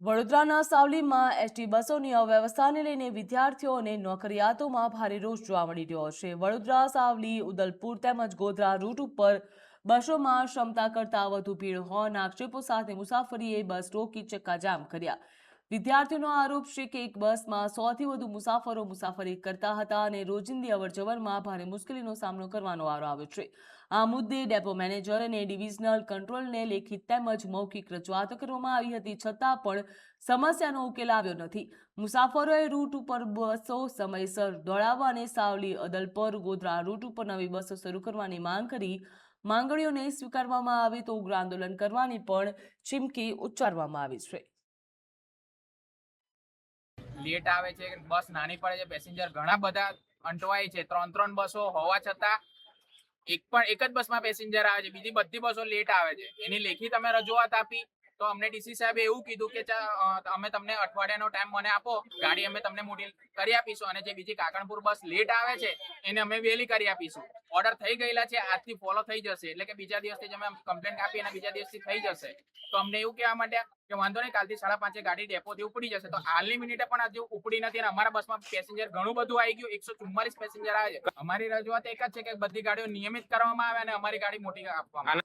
વડોદરાના સાવલીમાં એસટી બસોની અવ્યવસ્થાને લઈને વિદ્યાર્થીઓ અને નોકરિયાતોમાં ભારે રોષ જોવા મળી રહ્યો છે। વડોદરા સાવલી ઉદલપુર તેમજ ગોધરા રૂટ ઉપર બસોમાં ક્ષમતા કરતાં વધુ ભીડ હોવાના આક્ષેપો સાથે મુસાફરીએ બસ રોકી ચક્કાજામ કર્યા। વિદ્યાર્થીઓનો આરોપ છે કે એક બસમાં 100થી વધુ મુસાફરો મુસાફરી કરતા હતા અને રોજિંદી અવરજવરમાં ભારે મુશ્કેલીનો સામનો કરવાનો વારો આવ્યો છે। આ મુદ્દે ડેપો મેનેજર અને ડિવિઝનલ કંટ્રોલને લેખિત તેમજ મૌખિક રજૂઆતો કરવામાં આવી હતી, છતાં પણ સમસ્યાનો ઉકેલ આવ્યો નથી। મુસાફરોએ રૂટ ઉપર બસો સમયસર દોડાવવા અને સાવલી અદલપુર ગોધરા રૂટ ઉપર નવી બસો શરૂ કરવાની માંગ કરી। માંગણીઓને સ્વીકારવામાં આવે તો ઉગ્ર આંદોલન કરવાની પણ ચીમકી ઉચ્ચારવામાં આવી છે। લેટ આવે છે, બસ નાની પડે છે, પેસેન્જર ઘણા બધા અંટવાય છે। ત્રણ બસો હોવા છતાં એક જ બસમાં પેસેન્જર આવે છે, બીજી બધી બસો લેટ આવે છે। એની લેખિત અમે રજૂઆત આપી તો અમને ડીસી સાહેબે એવું કીધું કે અમે તમને અઠવાડિયાનો ટાઈમ મને આપો, ગાડી અમે તમને મોટી કરી આપીશું અને જે બીજી કાકણપુર બસ લેટ આવે છે એને અમે વહેલી કરી આપીશું। ઓર્ડર થઈ ગયેલા છે, આજથી ફોલો થઈ જશે, એટલે કે બીજા દિવસથી જ અમે કમ્પ્લેન આપી અને બીજા દિવસથી થઈ જશે। તો અમને એવું કહેવા માંડ્યા કે વાંધો નહીં, કાલથી 5:30 ગાડી ડેપોથી ઉપડી જશે। તો હાલની મિનિટે પણ હજુ ઉપડી નથી અને અમારા બસમાં પેસેન્જર ઘણું બધું આવી ગયું, 144 પેસેન્જર આવે છે। અમારી રજૂઆત એક જ છે કે બધી ગાડીઓ નિયમિત કરવામાં આવે અને અમારી ગાડી મોટી આપવામાં આવે।